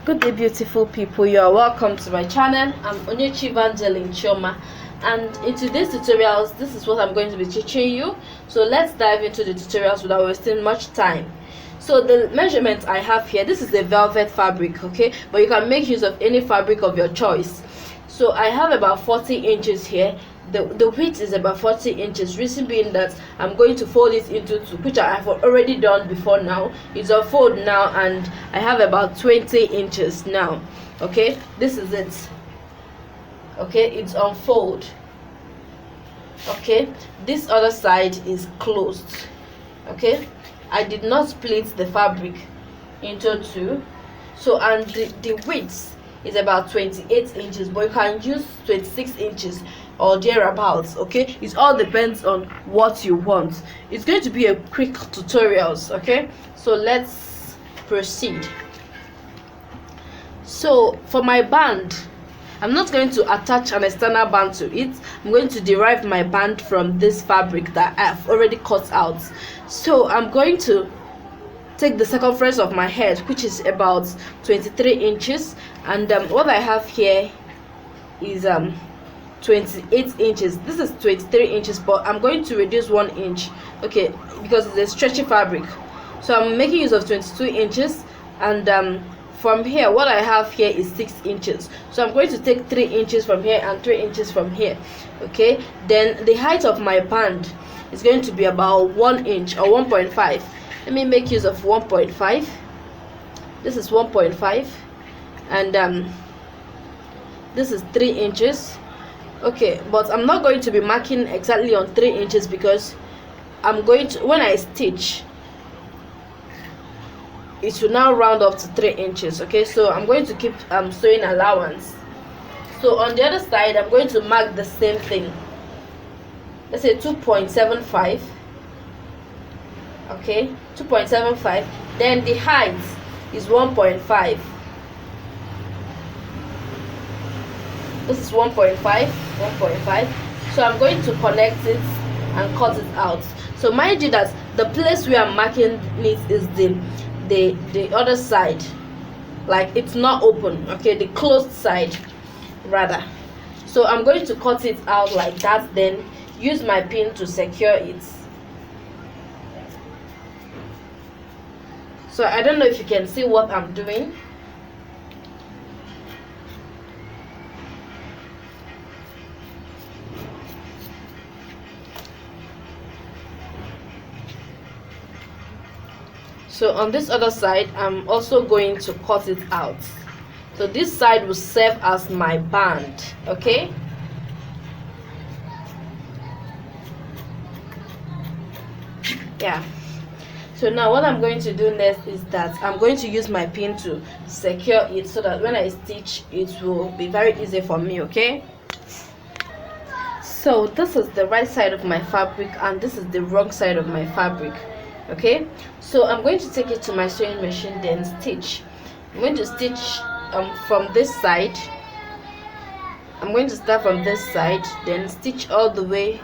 Good day, beautiful people. You are welcome to my channel. I'm Onyechi Evangeline Chioma, and in today's tutorials, this is what I'm going to be teaching you. So let's dive into the tutorials without wasting much time. So the measurements I have here, this is the velvet fabric, okay, but you can make use of any fabric of your choice. So I have about 40 inches here. The width is about 40 inches, reason being that I'm going to fold it into two, which I have already done before. Now it's on fold now, and I have about 20 inches now. Okay, this is it. Okay, it's on fold. Okay, this other side is closed. Okay, I did not split the fabric into two. So, and the width is about 28 inches, but you can use 26 inches or thereabouts. Okay, it all depends on what you want. It's going to be a quick tutorials. Okay, so let's proceed. So for my band, I'm not going to attach an external band to it. I'm going to derive my band from this fabric that I've already cut out. So I'm going to take the circumference of my head, which is about 23 inches, and what I have here is 28 inches. This is 23 inches, but I'm going to reduce 1 inch, okay, because it's a stretchy fabric. So I'm making use of 22 inches, and from here, what I have here is 6 inches. So I'm going to take 3 inches from here and 3 inches from here. Okay, then the height of my band is going to be about 1 inch or 1.5. Let me make use of 1.5. This is 1.5, and this is 3 inches. Okay, but I'm not going to be marking exactly on 3 inches, because I'm going to, when I stitch, it will now round up to 3 inches. Okay, so I'm going to keep sewing allowance. So on the other side, I'm going to mark the same thing. Let's say 2.75. okay, 2.75. then the height is 1.5. this is 1.5. So I'm going to connect it and cut it out. So mind you that the place where I'm marking it is the other side, like it's not open, okay, the closed side rather. So I'm going to cut it out like that, then use my pin to secure it. So I don't know if you can see what I'm doing. So on this other side, I'm also going to cut it out. So this side will serve as my band, okay? Yeah. So now what I'm going to do next is that I'm going to use my pin to secure it, so that when I stitch, it will be very easy for me, okay? So this is the right side of my fabric, and this is the wrong side of my fabric. Okay, so I'm going to take it to my sewing machine, then stitch. I'm going to stitch from this side. I'm going to start from this side, then stitch all the way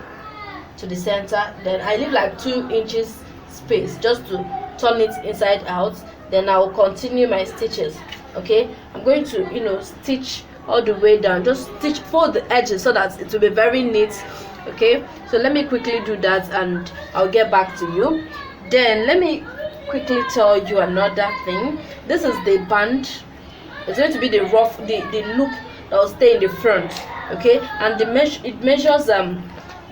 to the center. Then I leave like 2 inches space just to turn it inside out. Then I will continue my stitches. Okay, I'm going to stitch all the way down. Just stitch, fold the edges so that it will be very neat. Okay, so let me quickly do that, and I'll get back to you. Then let me quickly tell you another thing. This is the band. It's going to be the loop that will stay in the front. Okay, and it measures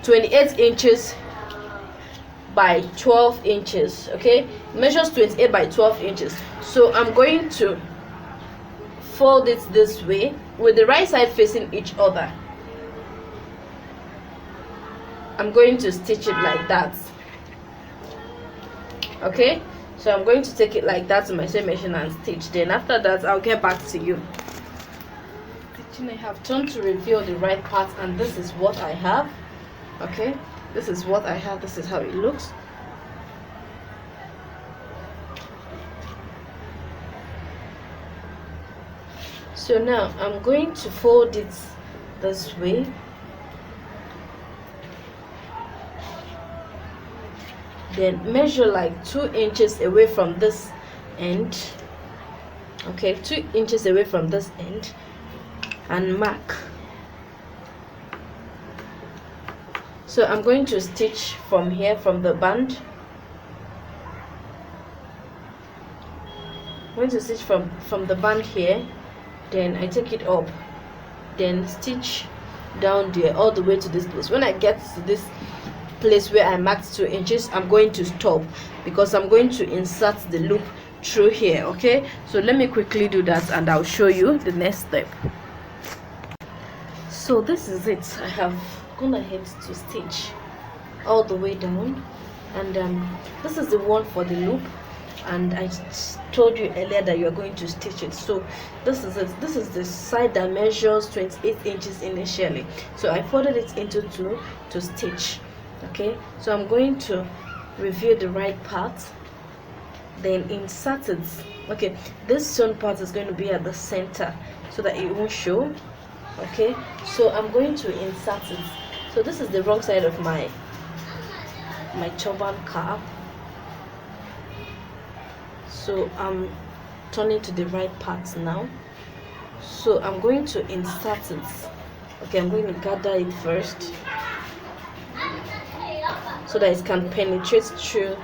28 inches by 12 inches. Okay, it measures 28 by 12 inches. So I'm going to fold it this way, with the right side facing each other. I'm going to stitch it like that. Okay, so I'm going to take it like that to my sewing machine and stitch. Then after that, I'll get back to you. Stitching, I have turned to reveal the right part, and this is what I have. Okay, this is what I have. This is how it looks. So now I'm going to fold it this way. Then measure like 2 inches away from this end. okay, 2 inches away from this end, and mark. So I'm going to stitch from here, from the band. I'm going to stitch from the band here, then I take it up, then stitch down there all the way to this place. When I get to this place where I marked 2 inches, I'm going to stop because I'm going to insert the loop through here. Okay, so let me quickly do that and I'll show you the next step. So this is it. I have gone ahead to stitch all the way down, and this is the one for the loop, and I told you earlier that you are going to stitch it. So this is it. This is the side that measures 28 inches initially, so I folded it into 2 to stitch. Okay, so I'm going to review the right part, then insert it. Okay, this sewn part is going to be at the center so that it won't show. Okay, so I'm going to insert it. So this is the wrong side of my turban cap, so I'm turning to the right part now. So I'm going to insert it. Okay, I'm going to gather it first so that it can penetrate through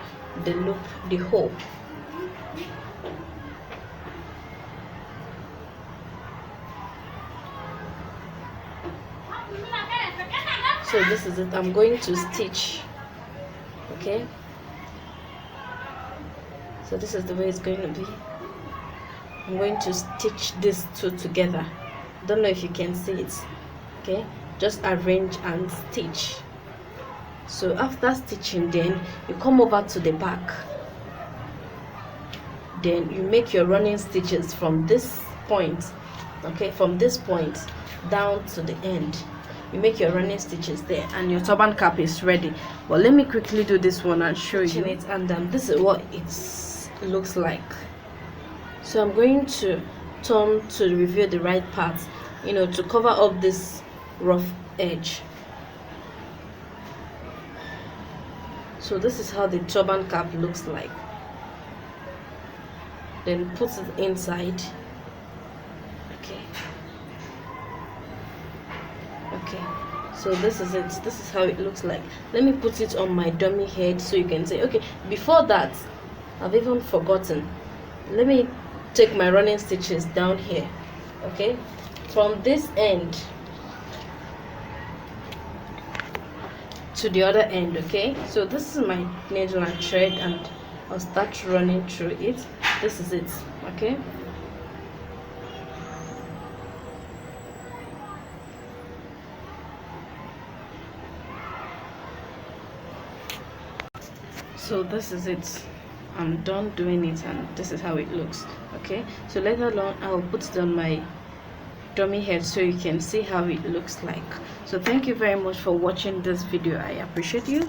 the loop, the hole. So this is it. I'm going to stitch. Okay, so this is the way it's going to be. I'm going to stitch these 2 together. Don't know if you can see it. Okay, just arrange and stitch. So after stitching, then you come over to the back, then you make your running stitches from this point. Okay, from this point down to the end, you make your running stitches there, and your turban cap is ready. But let me quickly do this one and show you it. And this is what it looks like. So I'm going to turn to review the right part, to cover up this rough edge. So this is how the turban cap looks like. Then put it inside. Okay, so this is it. This is how it looks like. Let me put it on my dummy head so you can say, okay, before that, I've even forgotten. Let me take my running stitches down here. Okay, from this end to the other end. Okay, so this is my needle and thread, and I'll start running through it. This is it. Okay, so this is it. I'm done doing it, and this is how it looks. Okay, so later on I'll put it on my dummy head so you can see how it looks like. So thank you very much for watching this video. I appreciate you.